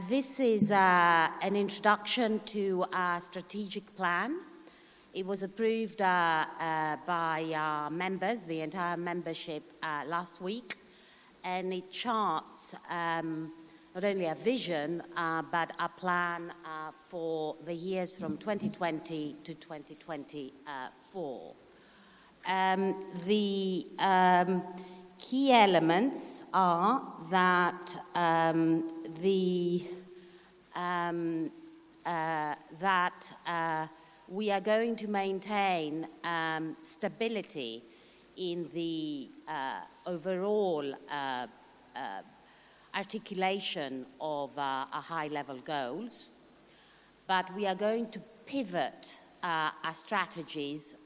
This is an introduction to our strategic plan. It was approved by our members, the entire membership, last week, and it charts not only a vision, but a plan for the years from 2020 to 2024. The key elements are that we are going to maintain stability in the overall articulation of our high-level goals, but we are going to pivot our strategies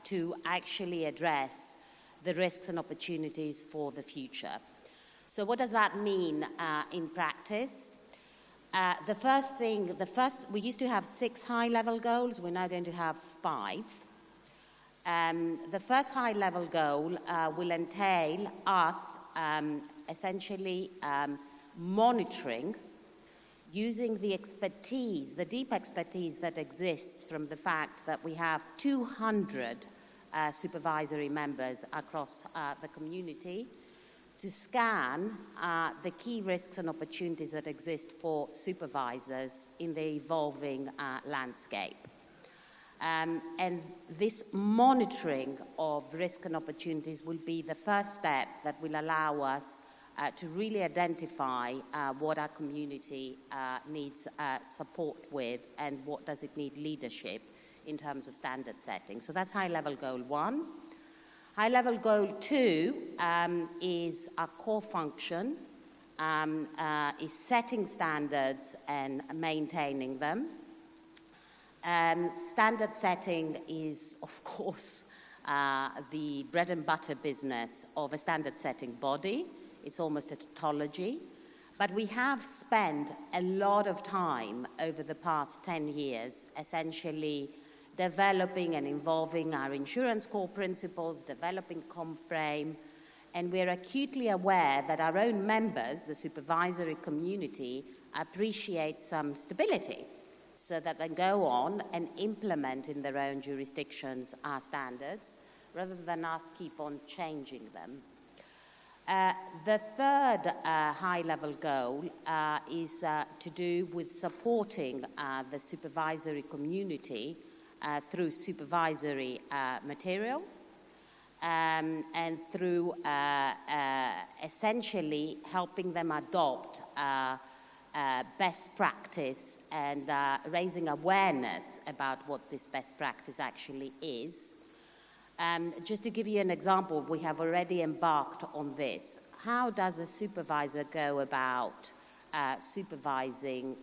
to actually address the risks and opportunities for the future. So what does that mean in practice? We used to have 6 high-level goals. We're now going to have 5. The first high-level goal will entail us essentially monitoring, using the expertise, the deep expertise that exists from the fact that we have 200 supervisory members across the community, to scan the key risks and opportunities that exist for supervisors in the evolving landscape. And this monitoring of risk and opportunities will be the first step that will allow us to really identify what our community needs support with and what does it need leadership in terms of standard setting. So that's high-level goal 1. High-level goal 2 is a core function, is setting standards and maintaining them. Standard setting is, of course, the bread and butter business of a standard setting body. It's almost a tautology. But we have spent a lot of time over the past 10 years essentially developing and involving our insurance core principles, developing ComFrame, and we're acutely aware that our own members, the supervisory community, appreciate some stability so that they go on and implement in their own jurisdictions our standards rather than us keep on changing them. The third high-level goal is to do with supporting the supervisory community through supervisory material and through essentially helping them adopt best practice and raising awareness about what this best practice actually is. Just to give you an example, we have already embarked on this. How does a supervisor go about supervising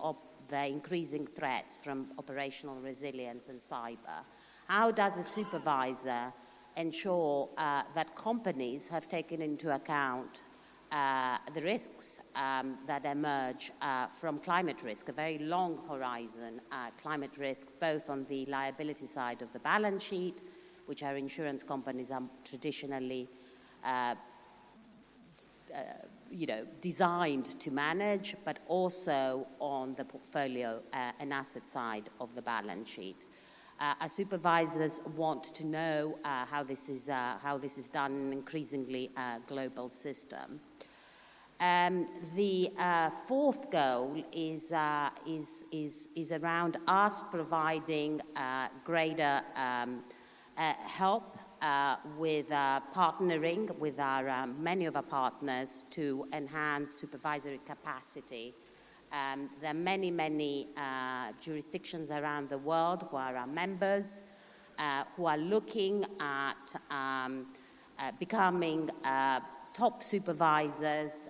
the increasing threats from operational resilience and cyber? How does a supervisor ensure that companies have taken into account the risks that emerge from climate risk, a very long horizon climate risk, both on the liability side of the balance sheet, which our insurance companies are traditionally designed to manage, but also on the portfolio and asset side of the balance sheet. Our supervisors want to know how this is done in an increasingly global system. The fourth goal is around us providing greater help with partnering with our many of our partners to enhance supervisory capacity. There are many jurisdictions around the world who are our members, who are looking at becoming top supervisors,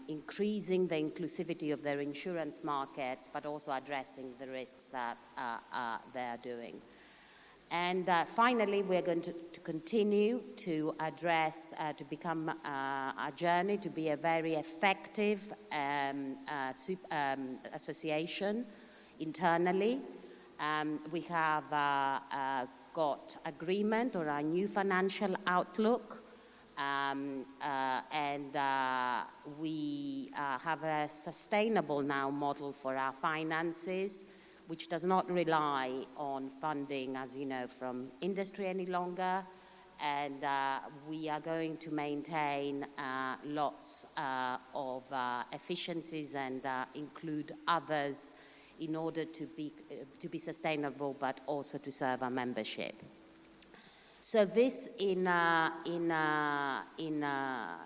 increasing the inclusivity of their insurance markets, but also addressing the risks that they are doing. And finally, we're going to continue to address, to become a journey to be a very effective association internally. We have got agreement on our new financial outlook We have a sustainable now model for our finances, which does not rely on funding, as you know, from industry any longer. And we are going to maintain lots of efficiencies and include others in order to be sustainable, but also to serve our membership. So this, in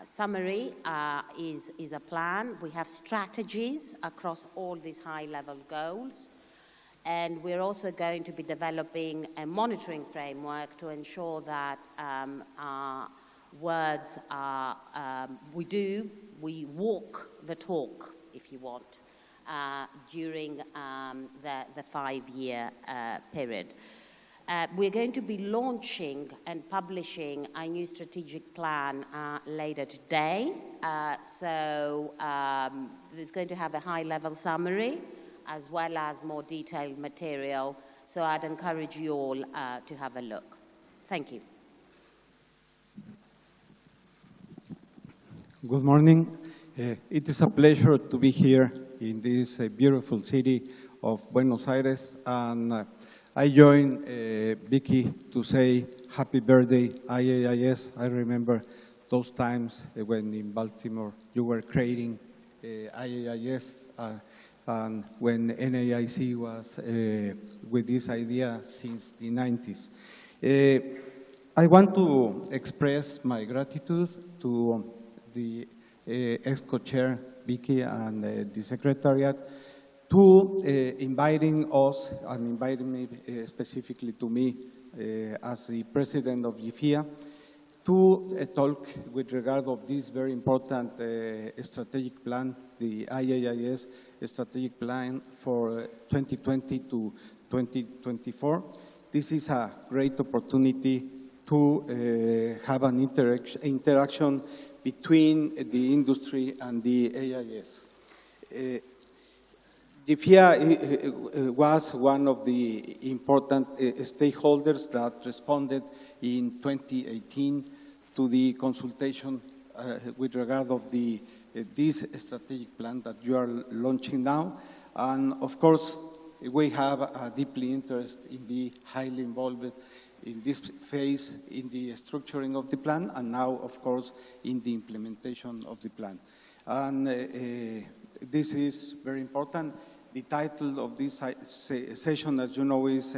summary, is a plan. We have strategies across all these high-level goals, and we're also going to be developing a monitoring framework to ensure that our words are, we walk the talk, if you want, during the 5-year period. We're going to be launching and publishing a new strategic plan later today. So there's going to have a high-level summary as well as more detailed material. So I'd encourage you all to have a look. Thank you. Good morning. It is a pleasure to be here in this beautiful city of Buenos Aires. And I join Vicky to say happy birthday, IAIS. I remember those times when in Baltimore you were creating IAIS and when NAIC was with this idea since the 90s. I want to express my gratitude to the ex-co-chair Vicky and the Secretariat to inviting us and inviting me specifically to me as the president of GFIA to talk with regard of this very important strategic plan, the IAIS strategic plan for 2020 to 2024. This is a great opportunity to have an interaction between the industry and the AIS. GFIA was one of the important stakeholders that responded in 2018 to the consultation with regard of this strategic plan that you are launching now. And of course, we have a deeply interest in being highly involved in this phase in the structuring of the plan and now, of course, in the implementation of the plan. And this is very important. The title of this session, as you know, is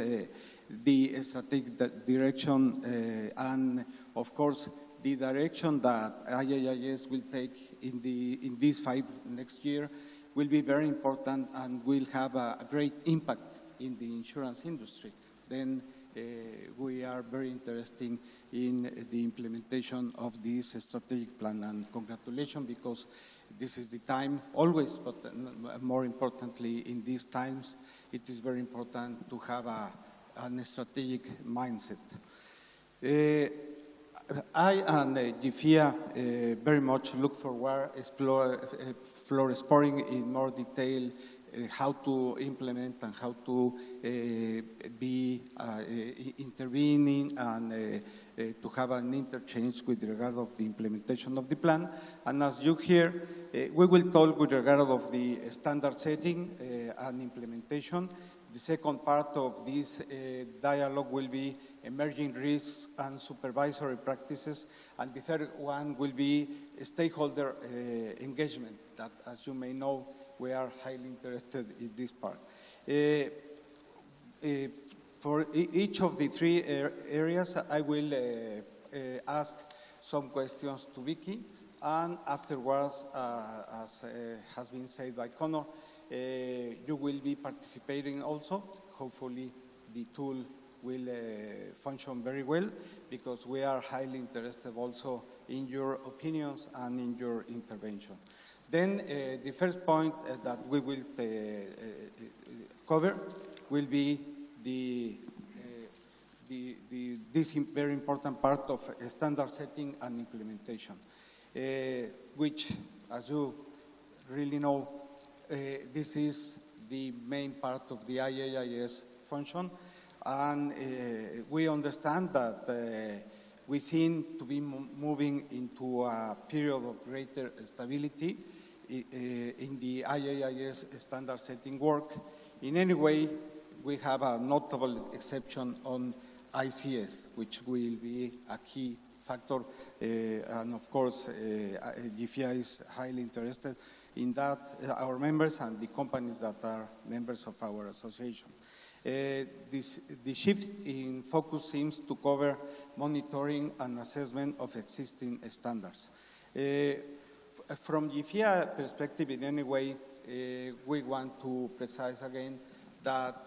the strategic direction and, of course, the direction that IAIS will take in these 5 next year will be very important and will have a great impact in the insurance industry. Then we are very interested in the implementation of this strategic plan, and congratulations, because this is the time always, but more importantly in these times, it is very important to have a strategic mindset. I and GFIA very much look forward to exploring in more detail how to implement and how to be intervening and to have an interchange with regard of the implementation of the plan. And as you hear, we will talk with regard of the standard setting and implementation. The second part of this dialogue will be emerging risks and supervisory practices. And the third one will be stakeholder engagement, that, as you may know, we are highly interested in this part. For each of the 3 areas, I will ask some questions to Vicky, and afterwards, as has been said by Connor, you will be participating also. Hopefully, the tool will function very well, because we are highly interested also in your opinions and in your intervention. Then the first point that we will cover will be this very important part of standard setting and implementation, which, as you really know, this is the main part of the IAIS function. And we understand that we seem to be moving into a period of greater stability in the IAIS standard setting work. In any way, we have a notable exception on ICS, which will be a key factor, and of course, GFIA is highly interested in that, our members and the companies that are members of our association. The shift in focus seems to cover monitoring and assessment of existing standards. From GFIA perspective, in any way, we want to precise again that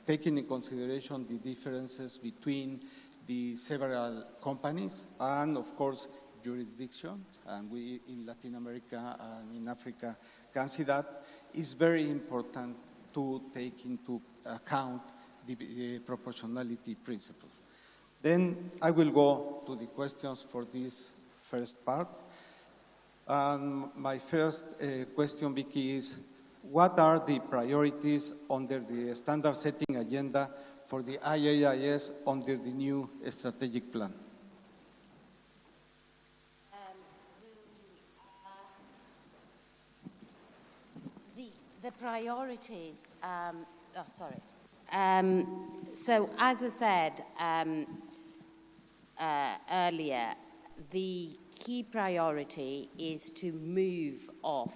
taking in consideration the differences between the several companies and, of course, jurisdictions, and we in Latin America and in Africa can see that, is very important to take into account the proportionality principles. Then I will go to the questions for this first part. My first question, Vicky, is what are the priorities under the standard setting agenda for the IAIS under the new strategic plan? The priorities, so as I said earlier, the key priority is to move off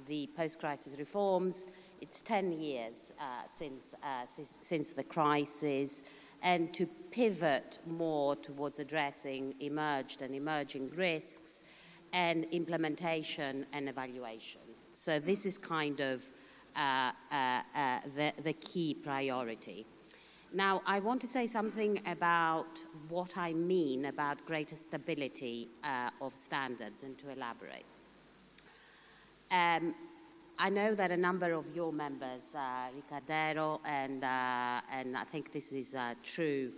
the post-crisis reforms. It's 10 years since the crisis, and to pivot more towards addressing emerged and emerging risks and implementation and evaluation. So this is kind of the key priority. Now, I want to say something about what I mean about greater stability of standards, and to elaborate. I know that a number of your members, Recaredo, and I think this is true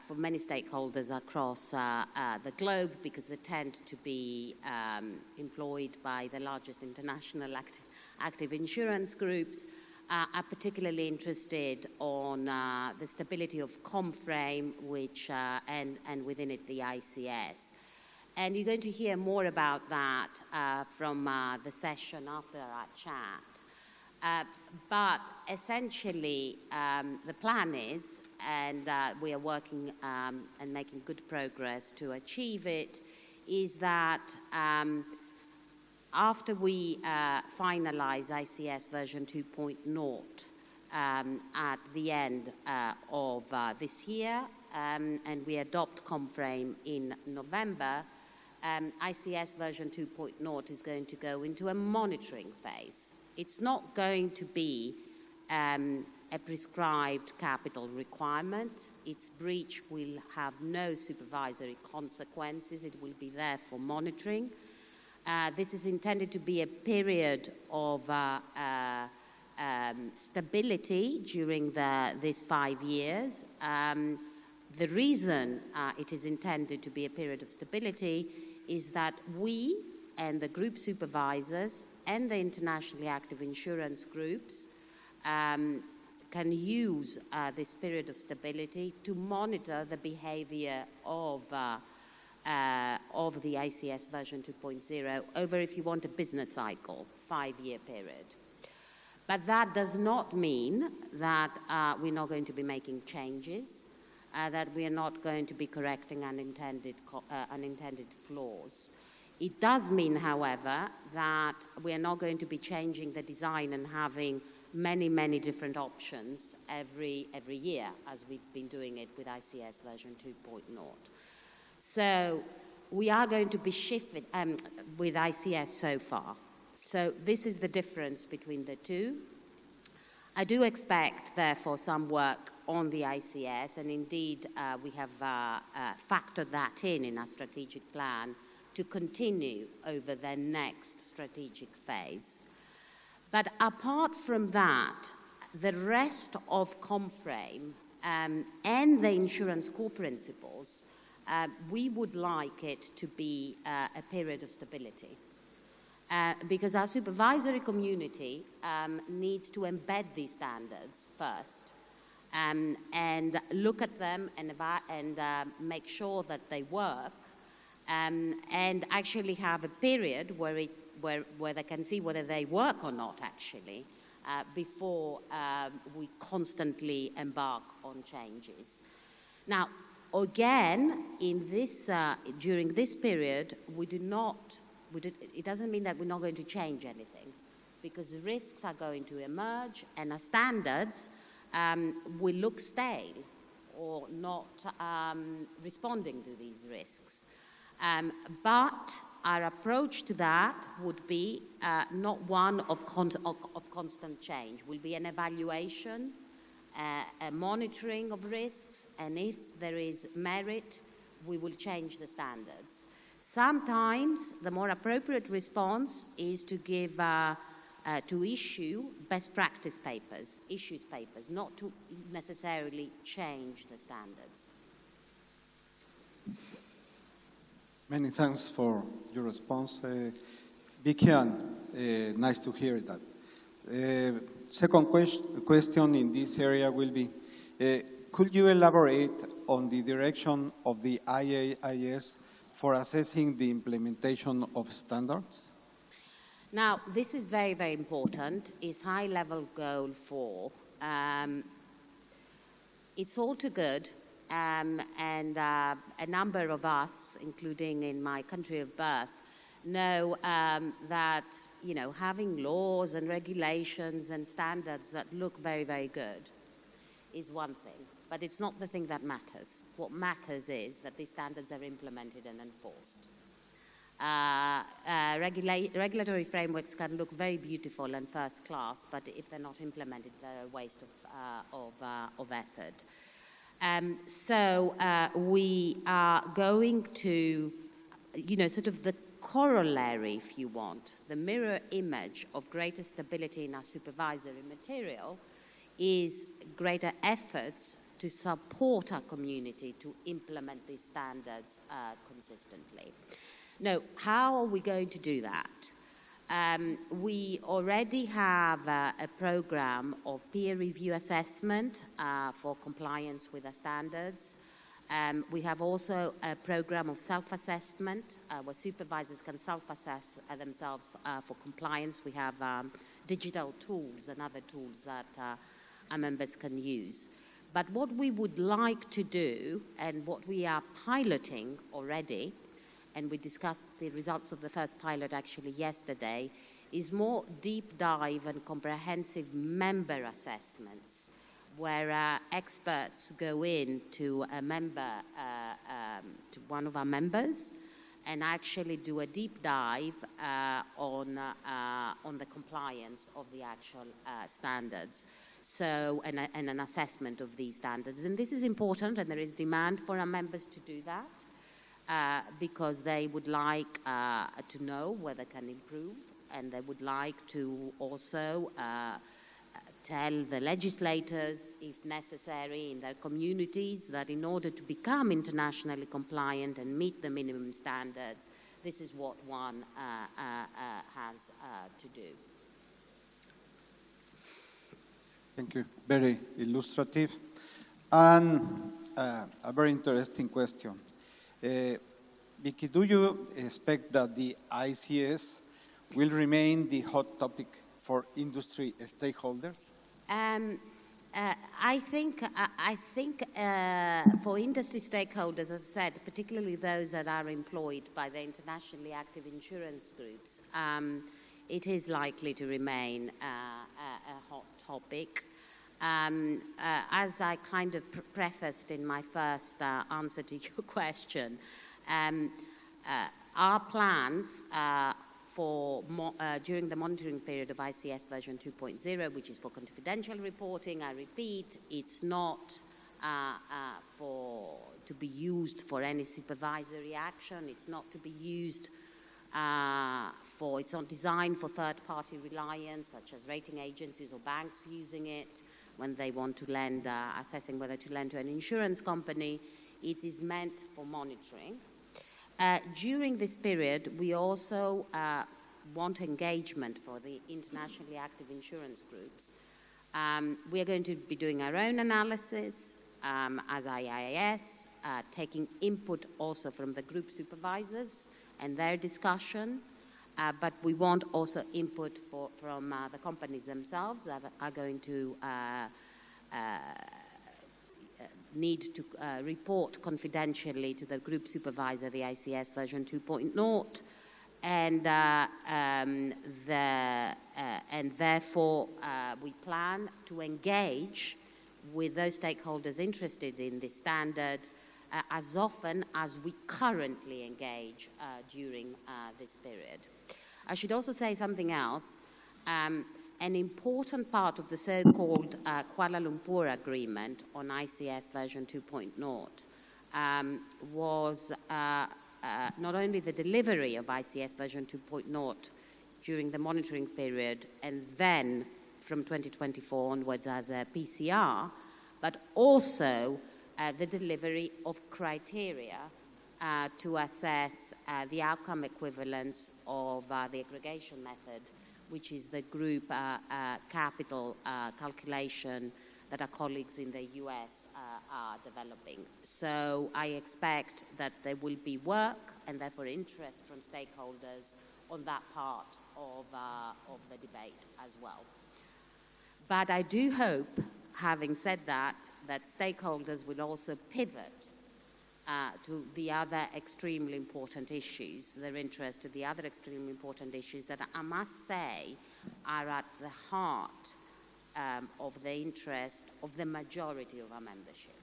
for many stakeholders across the globe, because they tend to be employed by the largest international active insurance groups, are particularly interested on the stability of ComFrame, which and within it the ICS. And you're going to hear more about that from the session after our chat. But essentially, the plan is, and we are working and making good progress to achieve it, is that after we finalize ICS version 2.0 at the end of this year, and we adopt ComFrame in November, ICS version 2.0 is going to go into a monitoring phase. It's not going to be a prescribed capital requirement. Its breach will have no supervisory consequences. It will be there for monitoring. This is intended to be a period of stability during these 5 years. The reason it is intended to be a period of stability is that we and the group supervisors and the internationally active insurance groups can use this period of stability to monitor the behavior of the ICS version 2.0 over, if you want, a business cycle, 5-year period. But that does not mean that we're not going to be making changes, that we are not going to be correcting unintended flaws. It does mean, however, that we are not going to be changing the design and having many, many different options every year, as we've been doing it with ICS version 2.0. So we are going to be shifting with ICS so far. So this is the difference between the two. I do expect, therefore, some work on the ICS, and indeed we have factored that in our strategic plan to continue over the next strategic phase. But apart from that, the rest of ComFrame and the insurance core principles, we would like it to be a period of stability. Because our supervisory community needs to embed these standards first. and look at them and make sure that they work, and actually have a period where they can see whether they work or not, actually, before we constantly embark on changes. Now, again, during this period, it doesn't mean that we're not going to change anything, because the risks are going to emerge, and our standards will look stale or not responding to these risks. But our approach to that would be not one of constant change. Will be an evaluation, a monitoring of risks, and if there is merit, we will change the standards. Sometimes the more appropriate response is to give to issue best practice papers, not to necessarily change the standards. Many thanks for your response, Vicky, and nice to hear that. Second question in this area will be, could you elaborate on the direction of the IAIS for assessing the implementation of standards? Now, this is very, very important. It's high-level goal 4. It's all too good, and a number of us, including in my country of birth, know that, having laws and regulations and standards that look very, very good is one thing, but it's not the thing that matters. What matters is that these standards are implemented and enforced. Regulatory frameworks can look very beautiful and first class, but if they're not implemented, they're a waste of effort. So we are going to, sort of the corollary, if you want, the mirror image of greater stability in our supervisory material is greater efforts to support our community to implement these standards consistently. Now, how are we going to do that? We already have a program of peer review assessment for compliance with the standards. We have also a program of self-assessment where supervisors can self-assess themselves for compliance. We have digital tools and other tools that our members can use. But what we would like to do, and what we are piloting already, and we discussed the results of the first pilot actually yesterday, is more deep dive and comprehensive member assessments, where experts go in to a member, to one of our members, and actually do a deep dive on the compliance of the actual standards. So, and an assessment of these standards. And this is important, and there is demand for our members to do that. Because they would like to know where they can improve, and they would like to also tell the legislators, if necessary, in their communities, that in order to become internationally compliant and meet the minimum standards, this is what one has to do. Thank you. Very illustrative. And a very interesting question. Vicky, do you expect that the ICS will remain the hot topic for industry stakeholders? I think for industry stakeholders, as I said, particularly those that are employed by the internationally active insurance groups, it is likely to remain a hot topic. As I kind of prefaced in my first answer to your question, our plans during the monitoring period of ICS version 2.0, which is for confidential reporting, I repeat, it's not to be used for any supervisory action. It's not to be used it's not designed for third-party reliance, such as rating agencies or banks using it when they want to lend, assessing whether to lend to an insurance company. It is meant for monitoring. During this period, we also want engagement for the internationally active insurance groups We are going to be doing our own analysis as IAIS, taking input also from the group supervisors and their discussion, but we want also input from the companies themselves that are going to need to report confidentially to the group supervisor the ICS version 2.0, and therefore we plan to engage with those stakeholders interested in this standard as often as we currently engage during this period. I should also say something else. An important part of the so-called Kuala Lumpur Agreement on ICS version 2.0 was not only the delivery of ICS version 2.0 during the monitoring period and then from 2024 onwards as a PCR, but also the delivery of criteria to assess the outcome equivalence of the aggregation method, which is the group capital calculation that our colleagues in the US are developing. So I expect that there will be work and therefore interest from stakeholders on that part of the debate as well. But I do hope, having said that, that stakeholders will also pivot to the other extremely important issues, their interest to the other extremely important issues that I must say are at the heart of the interest of the majority of our membership.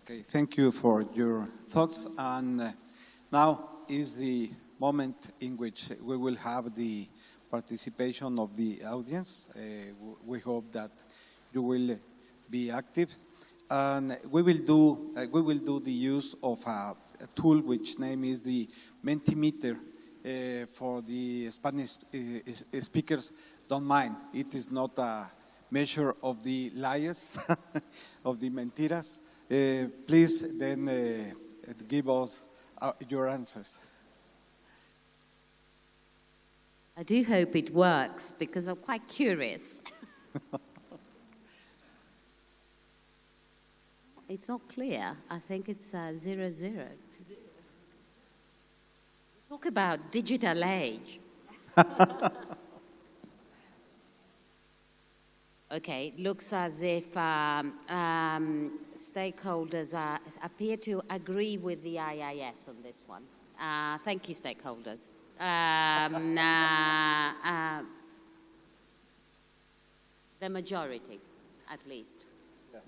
Okay, thank you for your thoughts. And now is the moment in which we will have the participation of the audience. We hope that you will be active. And we will do the use of a tool which name is the Mentimeter. For the Spanish speakers, don't mind. It is not a measure of the lies, of the mentiras. Please then give us your answers. I do hope it works because I'm quite curious. It's not clear. I think it's 00. Talk about digital age. Okay, it looks as if stakeholders appear to agree with the IAIS on this one. Thank you, stakeholders. The majority, at least. Yes.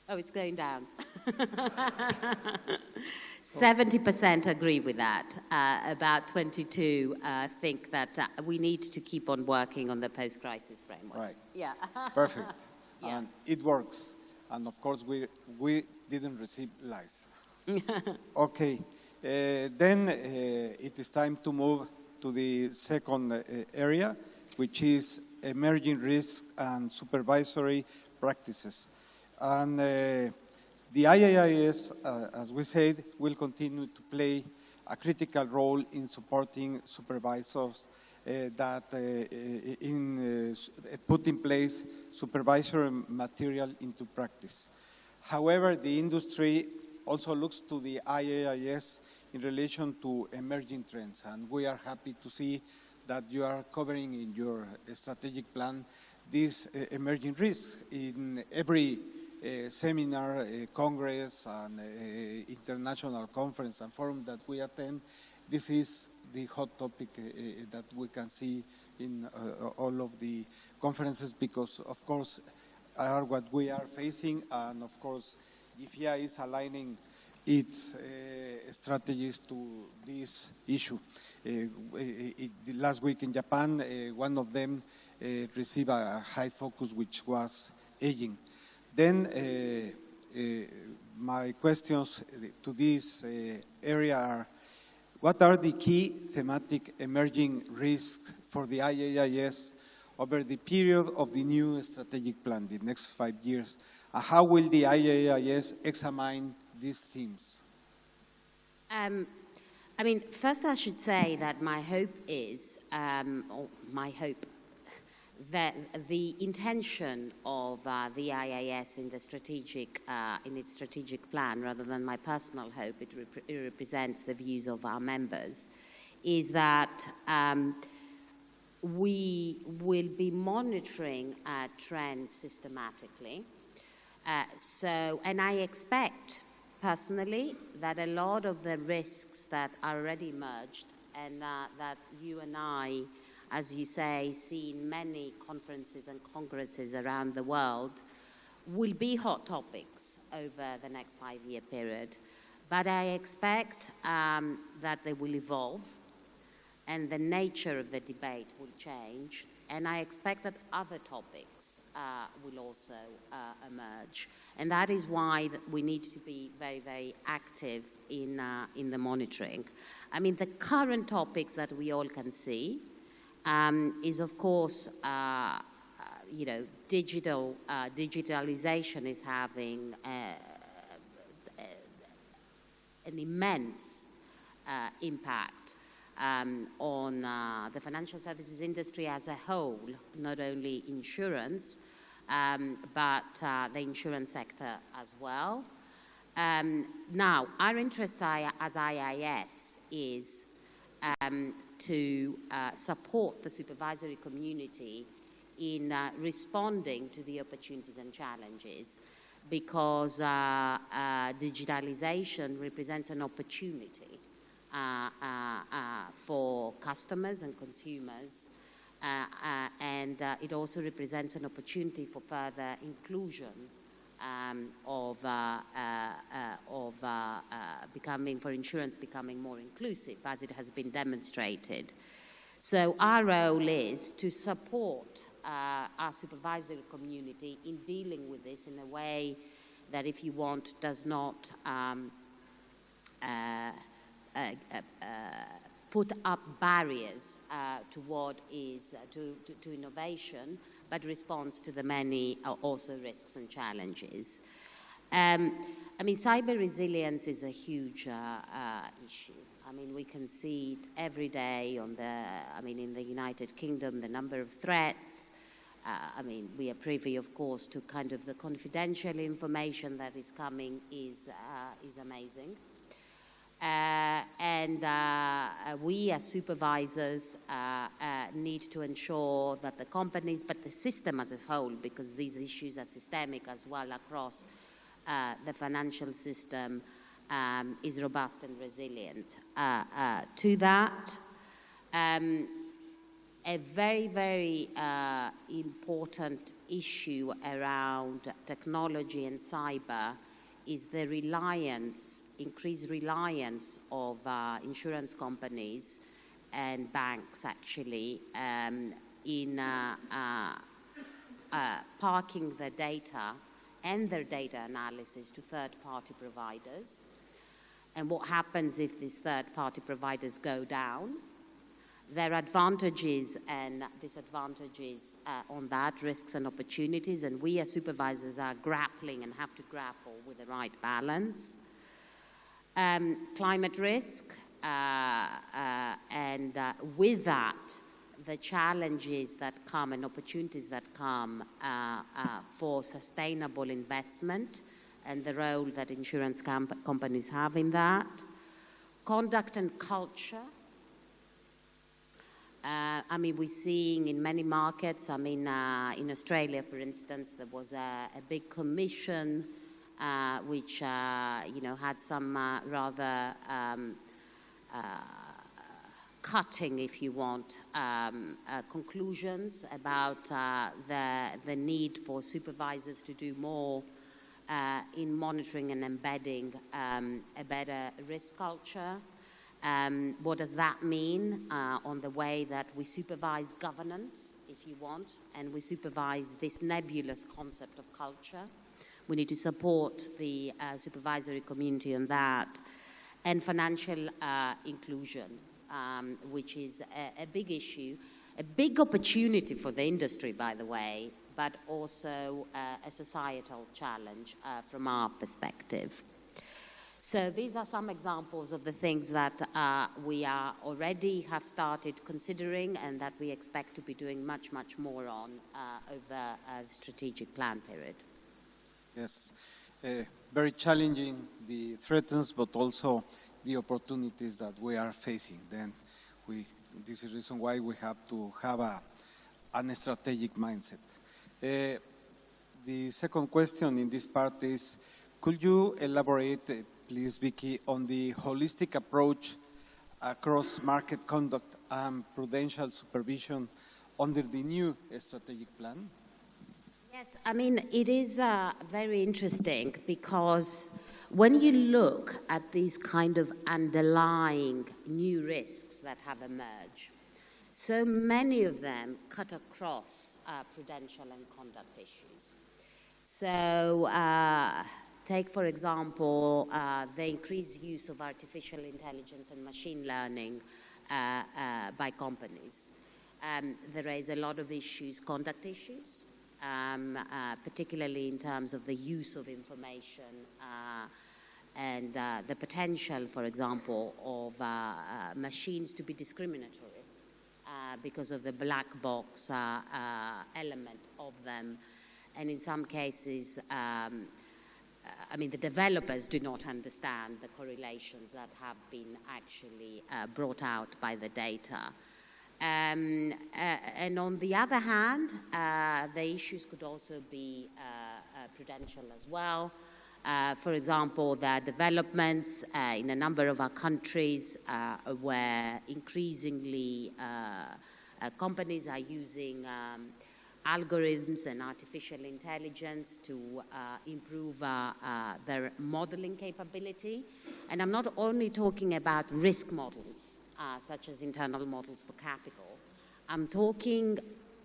Oh, it's going down. 70% agree with that. About 22 think that we need to keep on working on the post-crisis framework. Right. Yeah. Perfect. Yeah. And it works. And of course, we didn't receive lies. Okay. Then it is time to move to the second area, which is emerging risks and supervisory practices. And the IAIS, as we said, will continue to play a critical role in supporting supervisors that put in place supervisory material into practice. However, the industry also looks to the IAIS in relation to emerging trends, and we are happy to see that you are covering in your strategic plan these emerging risks. In every seminar, congress, and international conference and forum that we attend, this is the hot topic that we can see in all of the conferences because, of course, are what we are facing, and of course, GFIA is aligning its strategies to this issue. Last week in Japan, one of them received a high focus, which was aging. Then my questions to this area are, what are the key thematic emerging risks for the IAIS over the period of the new strategic plan, the next 5 years? How will the IAIS examine these themes? I mean, first I should say that my hope is, that the intention of the IAIS in its strategic plan, rather than my personal hope, it represents the views of our members, is that we will be monitoring trends systematically. And I expect, personally, that a lot of the risks that are already emerged and that you and I, as you say, see in many conferences and congresses around the world, will be hot topics over the next 5-year period. But I expect that they will evolve and the nature of the debate will change. And I expect that other topics will also emerge. And that is why we need to be very, very active in the monitoring. I mean, the current topics that we all can see is, of course, digitalization is having an immense impact on the financial services industry as a whole, not only insurance, but the insurance sector as well. Now, our interest as IAIS is to support the supervisory community in responding to the opportunities and challenges, because digitalization represents an opportunity for customers and consumers, and it also represents an opportunity for further inclusion for insurance becoming more inclusive, as it has been demonstrated. So our role is to support our supervisory community in dealing with this in a way that, if you want, does not put up barriers to what is to innovation, but responds to the many also risks and challenges. I mean, cyber resilience is a huge issue. I mean, we can see it every day in the United Kingdom, the number of threats. I mean, we are privy, of course, to kind of the confidential information that is coming is amazing. We as supervisors need to ensure that the companies, but the system as a whole, because these issues are systemic as well across the financial system, is robust and resilient. To that, a very, very important issue around technology and cyber is the increased reliance of insurance companies and banks, actually, in parking their data and their data analysis to third-party providers. And what happens if these third-party providers go down? There are advantages and disadvantages on that, risks and opportunities, and we as supervisors are grappling and have to grapple with the right balance. Climate risk, and with that, the challenges that come and opportunities that come for sustainable investment and the role that insurance companies have in that. Conduct and culture. I mean, we're seeing in many markets, I mean, in Australia, for instance, there was a big commission which, had some rather cutting, if you want, conclusions about the need for supervisors to do more in monitoring and embedding a better risk culture. What does that mean on the way that we supervise governance, if you want, and we supervise this nebulous concept of culture? We need to support the supervisory community on that. And financial inclusion, which is a big issue, a big opportunity for the industry, by the way, but also a societal challenge from our perspective. So these are some examples of the things that we are already have started considering and that we expect to be doing much, much more on over the strategic plan period. Yes, very challenging, the threats, but also the opportunities that we are facing. Then this is the reason why we have to have a strategic mindset. The second question in this part is, could you elaborate, please, Vicky, on the holistic approach across market conduct and prudential supervision under the new strategic plan? Yes, I mean, it is very interesting because when you look at these kind of underlying new risks that have emerged, so many of them cut across prudential and conduct issues. So take, for example, the increased use of artificial intelligence and machine learning by companies. There is a lot of issues, conduct issues, particularly in terms of the use of information and the potential, for example, of machines to be discriminatory because of the black box element of them. And in some cases, I mean, the developers do not understand the correlations that have been actually brought out by the data. And on the other hand, the issues could also be prudential as well. For example, there are developments in a number of our countries where increasingly companies are using algorithms and artificial intelligence to improve their modeling capability. And I'm not only talking about risk models, such as internal models for capital. I'm talking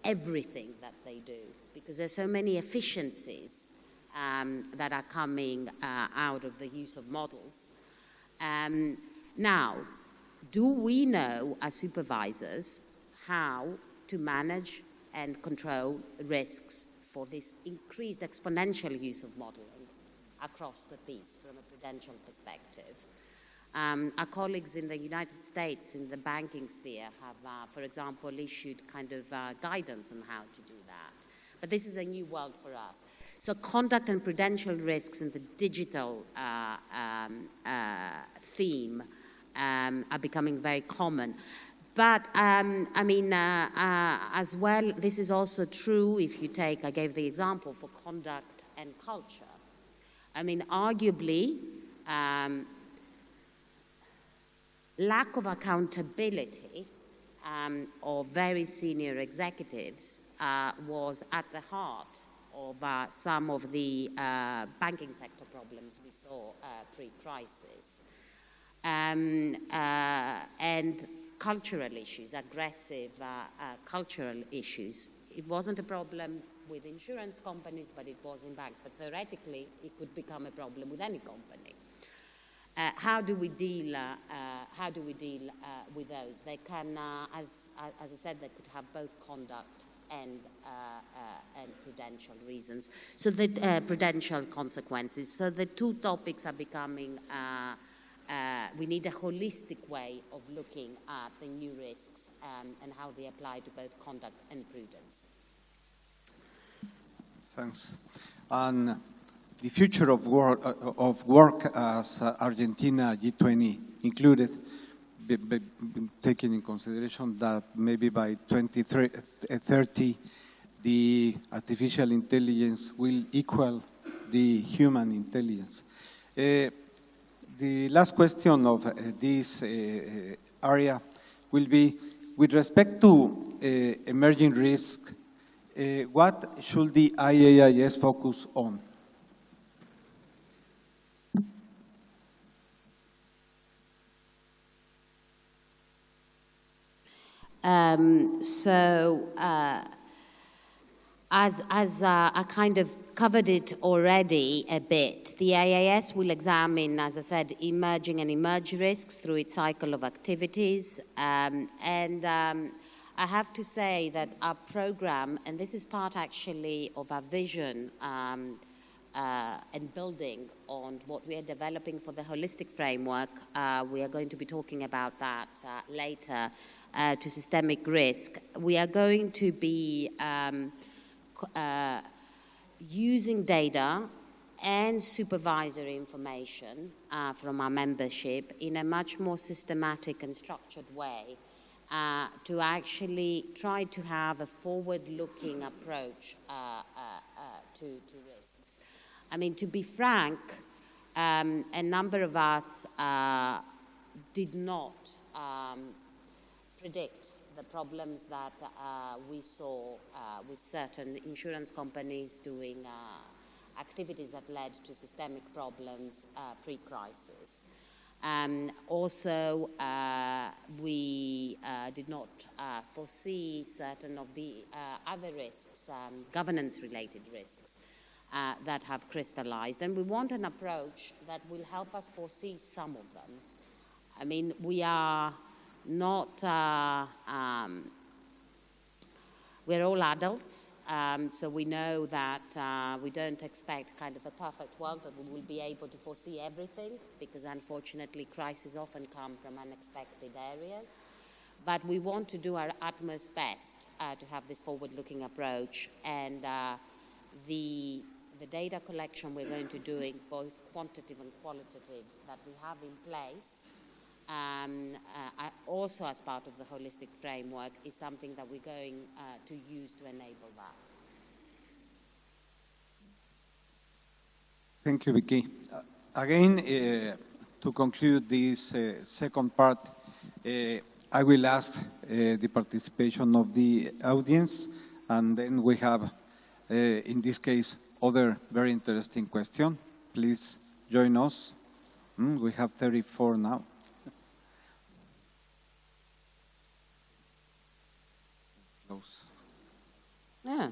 everything that they do, because there's so many efficiencies that are coming out of the use of models. Now, do we know as supervisors how to manage and control risks for this increased exponential use of modeling across the piece from a prudential perspective? Our colleagues in the United States in the banking sphere have, for example, issued kind of guidance on how to do that. But this is a new world for us. So conduct and prudential risks in the digital theme are becoming very common. But, I mean, as well, this is also true if you take, I gave the example for conduct and culture. I mean, arguably, lack of accountability of very senior executives was at the heart of some of the banking sector problems we saw pre-crisis. And cultural issues, aggressive cultural issues. It wasn't a problem with insurance companies, but it was in banks. But theoretically, it could become a problem with any company. How do we deal with those? They can, as I said, they could have both conduct and prudential reasons. So the prudential consequences. So the two topics are becoming. We need a holistic way of looking at the new risks and how they apply to both conduct and prudence. Thanks. On the future of work as Argentina G20 included, taking in consideration that maybe by 2030 the artificial intelligence will equal the human intelligence. The last question of this area will be, with respect to emerging risk, what should the IAIS focus on? As I kind of covered it already a bit, the IAIS will examine, as I said, emerging and emerged risks through its cycle of activities. I have to say that our program, and this is part actually of our vision and building on what we are developing for the holistic framework, we are going to be talking about that later, to systemic risk. We are going to be using data and supervisory information from our membership in a much more systematic and structured way to actually try to have a forward-looking approach to risks. I mean, to be frank, a number of us did not predict the problems that we saw with certain insurance companies doing activities that led to systemic problems pre-crisis. Also, we did not foresee certain of the other risks, governance-related risks, that have crystallized. And we want an approach that will help us foresee some of them. I mean, we are not, we're all adults, so we know that we don't expect kind of a perfect world that we will be able to foresee everything, because unfortunately crises often come from unexpected areas. But we want to do our utmost best to have this forward-looking approach, and the data collection we're going to do, both quantitative and qualitative, that we have in place, also as part of the holistic framework, is something that we're going to use to enable that. Thank you, Vicky. Again, to conclude this second part, I will ask the participation of the audience, and then we have, in this case, other very interesting question. Please join us. We have 34 now. Close. Yeah,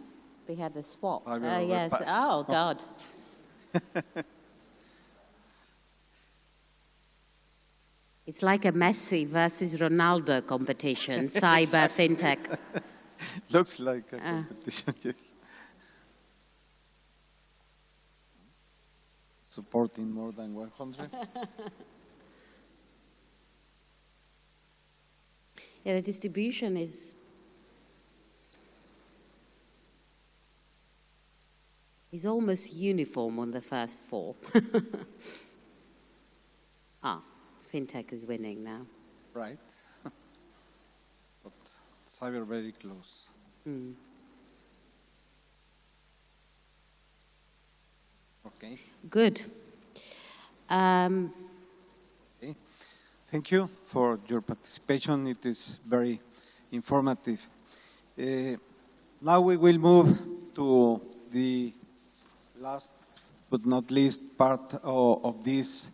we had a swap. Yes. Oh, God. It's like a Messi versus Ronaldo competition, cyber fintech. Looks like a competition, yes. Supporting more than 100. Yeah, the distribution is almost uniform on the first four. Fintech is winning now. Right. But cyber very close. Okay. Good. Okay. Thank you for your participation. It is very informative. Now we will move to the last but not least part of this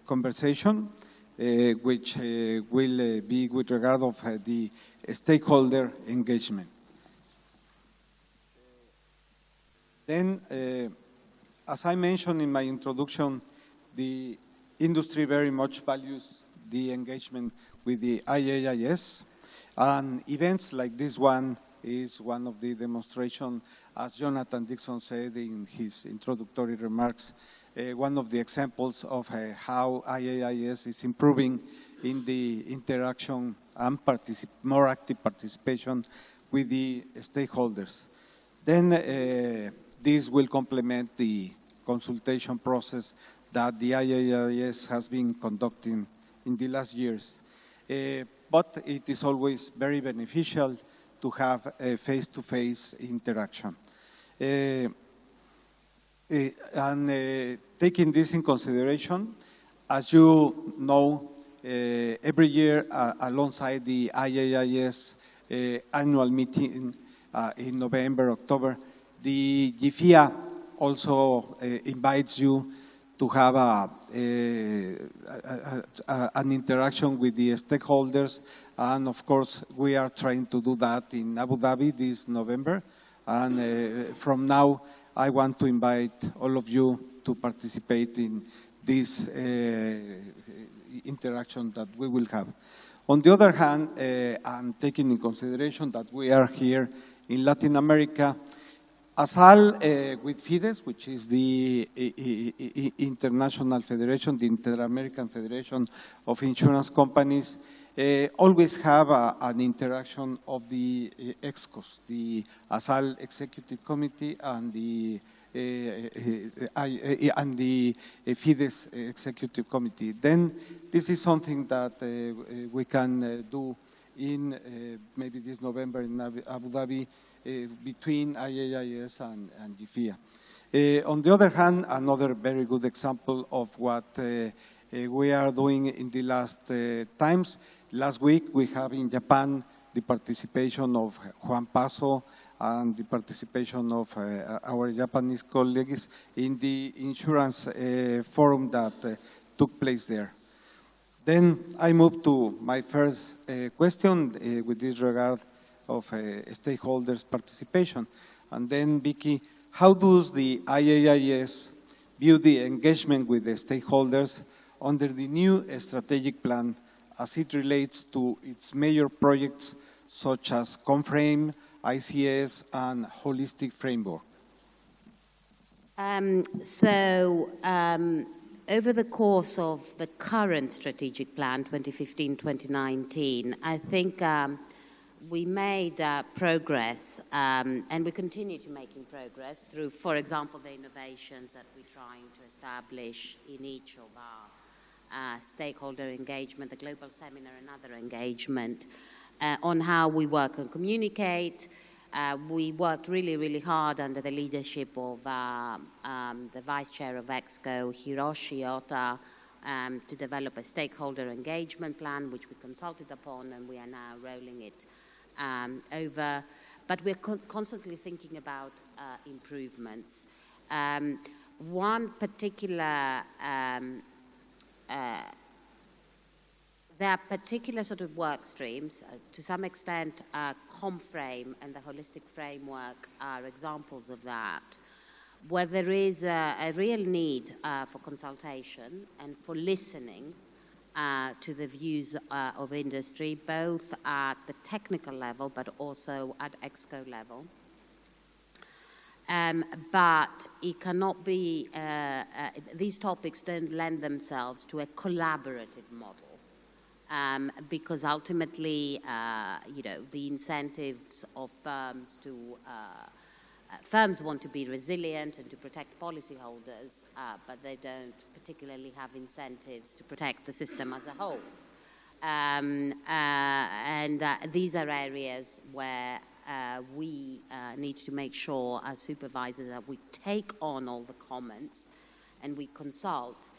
conversation, which will be with regard of the stakeholder engagement. Then, as I mentioned in my introduction, the industry very much values the engagement with the IAIS, and events like this one is one of the demonstrations, as Jonathan Dixon said in his introductory remarks, one of the examples of how IAIS is improving in the interaction and more active participation with the stakeholders. Then this will complement the consultation process that the IAIS has been conducting in the last years. But it is always very beneficial to have a face-to-face interaction. And taking this in consideration, as you know, every year alongside the IAIS annual meeting in November, October, the GFIA also invites you to have an interaction with the stakeholders. And of course, we are trying to do that in Abu Dhabi this November. And from now, I want to invite all of you to participate in this interaction that we will have. On the other hand, and taking in consideration that we are here in Latin America, ASAL with FIDES, which is the International Federation, the Inter-American Federation of Insurance Companies, always have an interaction of the EXCOs, the ASAL Executive Committee and the FIDES Executive Committee. Then this is something that we can do in maybe this November in Abu Dhabi between IAIS and GFIA. On the other hand, another very good example of what we are doing in the last times. Last week, we have in Japan the participation of Juan Paso and the participation of our Japanese colleagues in the insurance forum that took place there. Then I move to my first question with this regard of stakeholders' participation. And then, Vicky, how does the IAIS view the engagement with the stakeholders under the new strategic plan as it relates to its major projects such as CONFRAME, ICS, and Holistic Framework? Over the course of the current strategic plan, 2015-2019, I think we made progress, and we continue to making progress through, for example, the innovations that we're trying to establish in each of our stakeholder engagement, the global seminar and other engagement, on how we work and communicate. We worked really, really hard under the leadership of the Vice Chair of EXCO, Hiroshi Ota, to develop a stakeholder engagement plan, which we consulted upon, and we are now rolling it over. But we're constantly thinking about improvements. One particular there are particular sort of work streams, to some extent, CONFRAME and the Holistic Framework are examples of that, where there is a real need for consultation and for listening to the views of industry, both at the technical level but also at EXCO level. But it cannot be, these topics don't lend themselves to a collaborative model. Because ultimately, the incentives of firms firms want to be resilient and to protect policyholders, but they don't particularly have incentives to protect the system as a whole. These are areas where we need to make sure as supervisors that we take on all the comments and we consult,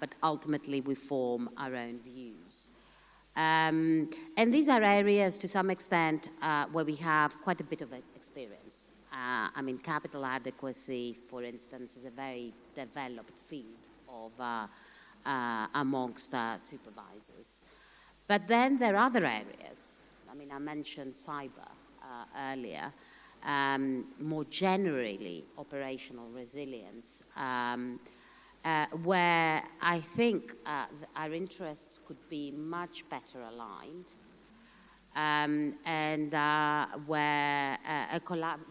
but ultimately we form our own views. And these are areas, to some extent, where we have quite a bit of experience. Capital adequacy, for instance, is a very developed field of amongst supervisors. But then there are other areas. I mentioned cyber earlier. More generally, operational resilience. Where I think our interests could be much better aligned, and where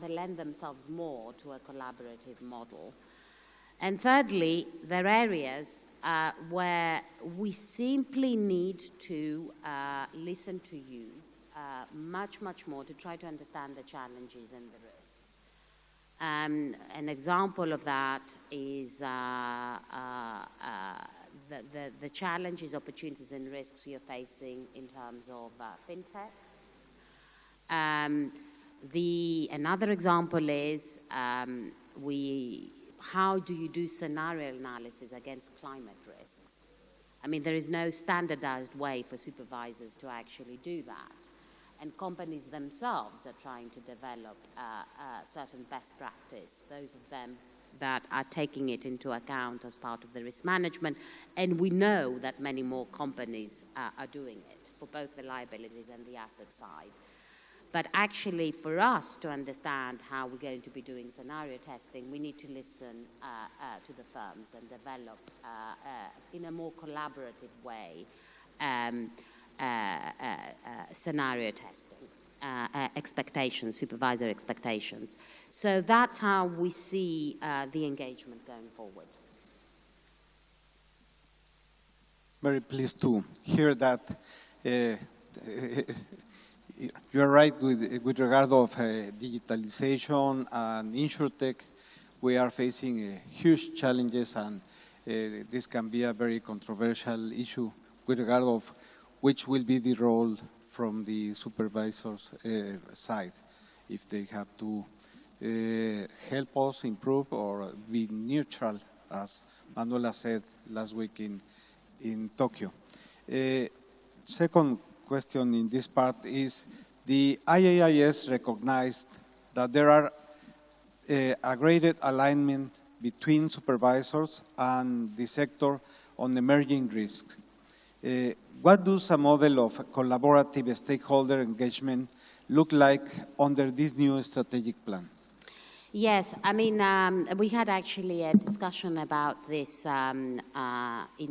they lend themselves more to a collaborative model. And thirdly, there are areas where we simply need to listen to you much, much more to try to understand the challenges and the risks. An example of that is the challenges, opportunities, and risks you're facing in terms of fintech. Another example is how do you do scenario analysis against climate risks? There is no standardized way for supervisors to actually do that. And companies themselves are trying to develop certain best practice, those of them that are taking it into account as part of the risk management. And we know that many more companies are doing it for both the liabilities and the asset side. But actually, for us to understand how we're going to be doing scenario testing, we need to listen to the firms and develop in a more collaborative way scenario testing. expectations, supervisor expectations. So that's how we see the engagement going forward. Very pleased to hear that. You're right with regard of digitalization and InsurTech. We are facing huge challenges, and this can be a very controversial issue with regard of which will be the role from the supervisor's side, if they have to help us improve or be neutral, as Manuela said last week in Tokyo. Second question in this part is, the IAIS recognized that there are a greater alignment between supervisors and the sector on emerging risks. What does a model of collaborative stakeholder engagement look like under this new strategic plan? Yes, I mean, we had actually a discussion about this in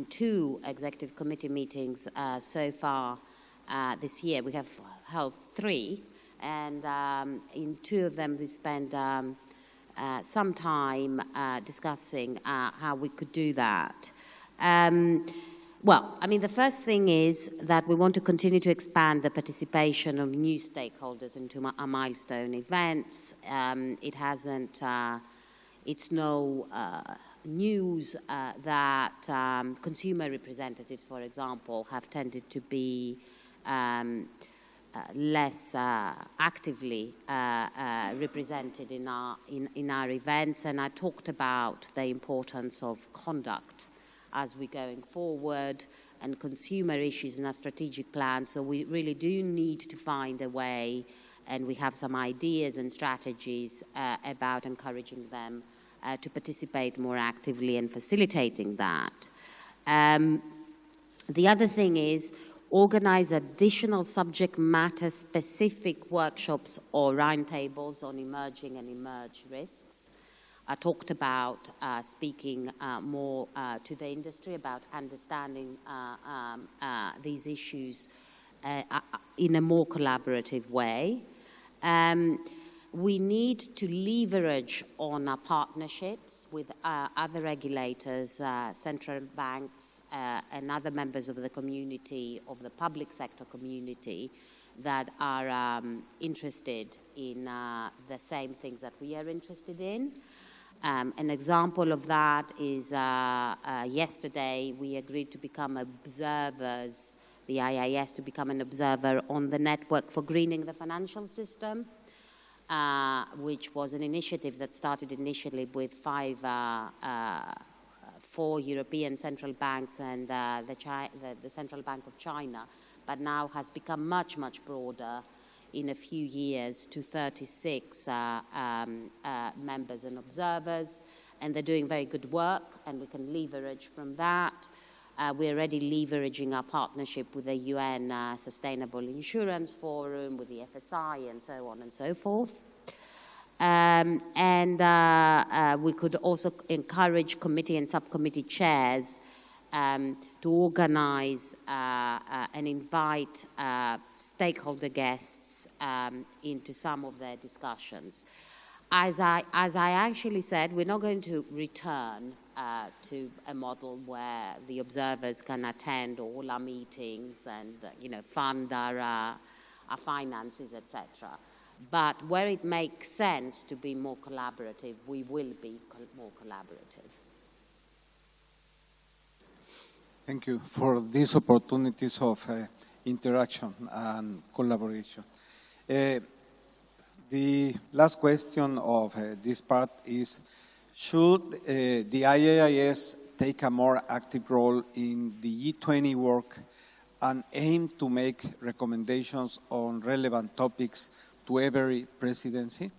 2 executive committee meetings so far this year. We have held 3, and in 2 of them we spent some time discussing how we could do that. Well, I mean, the first thing is that we want to continue to expand the participation of new stakeholders into our milestone events. It's no news that consumer representatives, for example, have tended to be less actively represented in our events, and I talked about the importance of conduct as we're going forward and consumer issues in our strategic plan. So we really do need to find a way, and we have some ideas and strategies about encouraging them to participate more actively and facilitating that. The other thing is organize additional subject matter specific workshops or roundtables on emerging and emerged risks. I talked about speaking more to the industry about understanding these issues in a more collaborative way. We need to leverage on our partnerships with other regulators, central banks, and other members of the community, of the public sector community, that are interested in the same things that we are interested in. An example of that is yesterday we agreed to become observers, the IAIS to become an observer on the Network for Greening the Financial System, which was an initiative that started initially with 4 European central banks and the Central Bank of China, but now has become much, much broader in a few years to 36 members and observers, and they're doing very good work, and we can leverage from that. We're already leveraging our partnership with the UN Sustainable Insurance Forum, with the FSI, and so on and so forth. We could also encourage committee and subcommittee chairs to organize and invite stakeholder guests into some of their discussions. As I actually said, we're not going to return to a model where the observers can attend all our meetings and fund our finances, etc. But where it makes sense to be more collaborative, we will be more collaborative. Thank you for these opportunities of interaction and collaboration. The last question of this part is, should the IAIS take a more active role in the G20 work and aim to make recommendations on relevant topics to every presidency?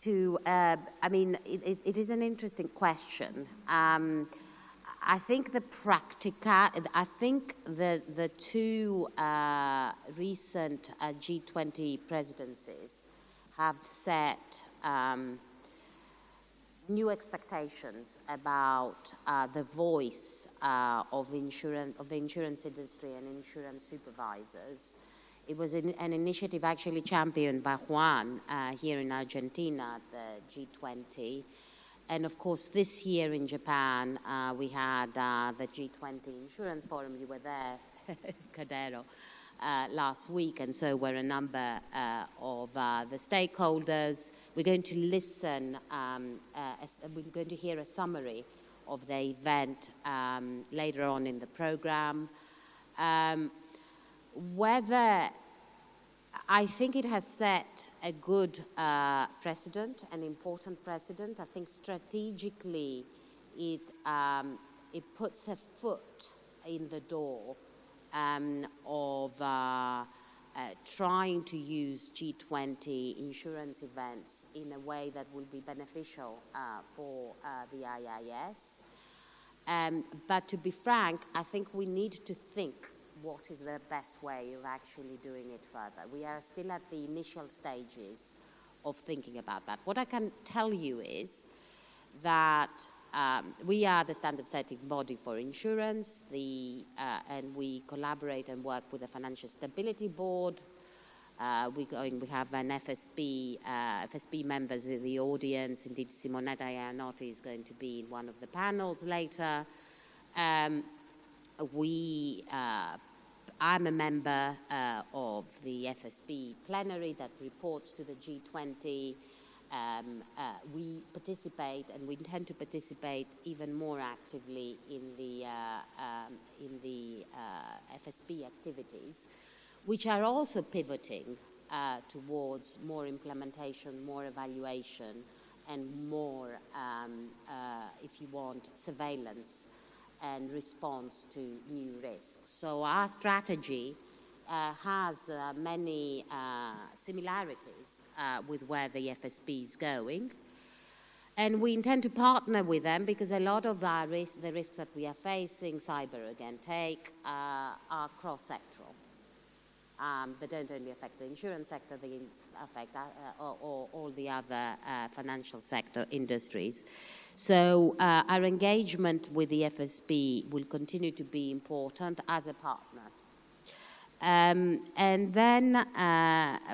It is an interesting question. I think the 2 recent G20 presidencies have set new expectations about the voice of the insurance industry and insurance supervisors. It was an initiative actually championed by Juan here in Argentina at the G20. And of course, this year in Japan, we had the G20 Insurance Forum. You were there, Recaredo, last week, and so were a number of the stakeholders. We're going to listen, we're going to hear a summary of the event later on in the program. Whether I think it has set a good precedent, an important precedent. I think strategically it puts a foot in the door of trying to use G20 insurance events in a way that will be beneficial for the IAIS. But to be frank, I think we need to think what is the best way of actually doing it further. We are still at the initial stages of thinking about that. What I can tell you is that we are the standard setting body for insurance, and we collaborate and work with the Financial Stability Board. We have an FSB members in the audience. Indeed, Simonetta Ianotti is going to be in one of the panels later. I'm a member of the FSB plenary that reports to the G20. We participate, and we intend to participate even more actively in the FSB activities, which are also pivoting towards more implementation, more evaluation, and more, if you want, surveillance and response to new risks. So our strategy has many similarities with where the FSB is going. And we intend to partner with them because a lot of the risks that we are facing, cyber again, are cross-sectoral. They don't only affect the insurance sector, they affect all the other financial sector industries. So our engagement with the FSB will continue to be important as a partner. And then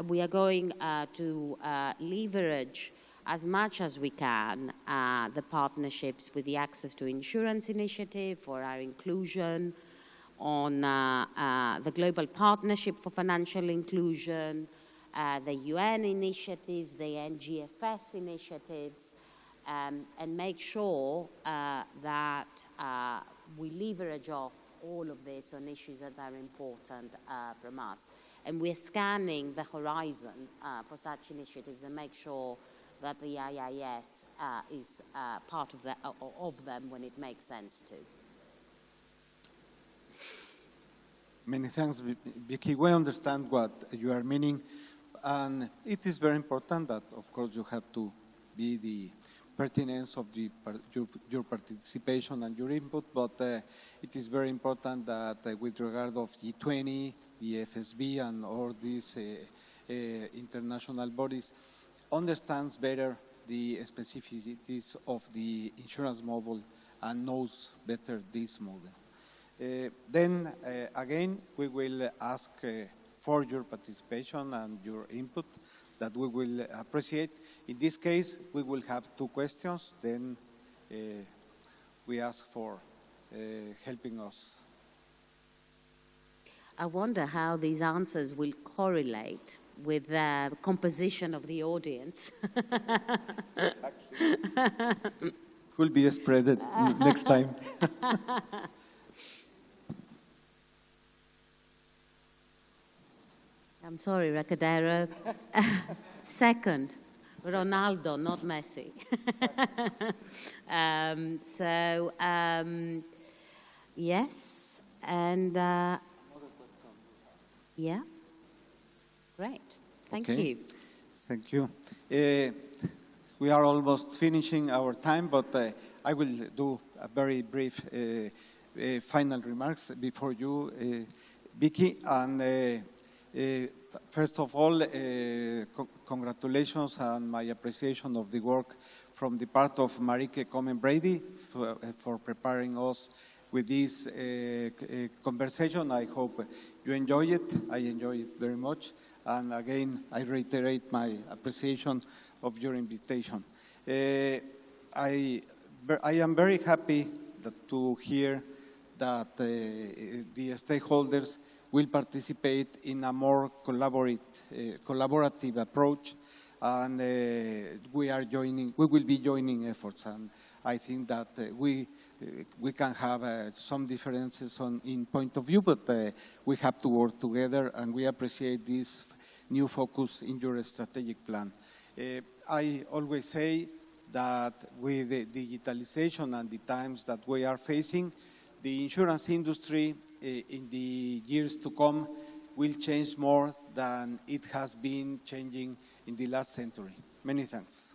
we are going to leverage as much as we can the partnerships with the Access to Insurance Initiative for our inclusion, on the Global Partnership for Financial Inclusion, the UN initiatives, the NGFS initiatives, and make sure that we leverage off all of this on issues that are important from us. And we're scanning the horizon for such initiatives and make sure that the IAIS is part of them when it makes sense to. Many thanks, Vicky. We understand what you are meaning, and it is very important that, of course, you have to be the pertinence of your participation and your input, but it is very important that with regard of G20, the FSB, and all these international bodies, understands better the specificities of the insurance model and knows better this model. Then, again, we will ask for your participation and your input that we will appreciate. In this case, we will have two questions. Then we ask for helping us. I wonder how these answers will correlate with the composition of the audience. Exactly. Will be spread next time. I'm sorry, Recaredo. Second, Ronaldo, not Messi. Yes, and yeah, great. Thank you. Thank you. We are almost finishing our time, but I will do a very brief final remarks before you, Vicky. And First of all, congratulations and my appreciation of the work from the part of Marieke Komen-Brady for preparing us with this conversation. I hope you enjoy it. I enjoy it very much. And again, I reiterate my appreciation of your invitation. I am very happy to hear that the stakeholders will participate in a more collaborative approach, and we will be joining efforts. And I think that we can have some differences in point of view, but we have to work together, and we appreciate this new focus in your strategic plan. I always say that with the digitalization and the times that we are facing, the insurance industry in the years to come will change more than it has been changing in the last century. Many thanks.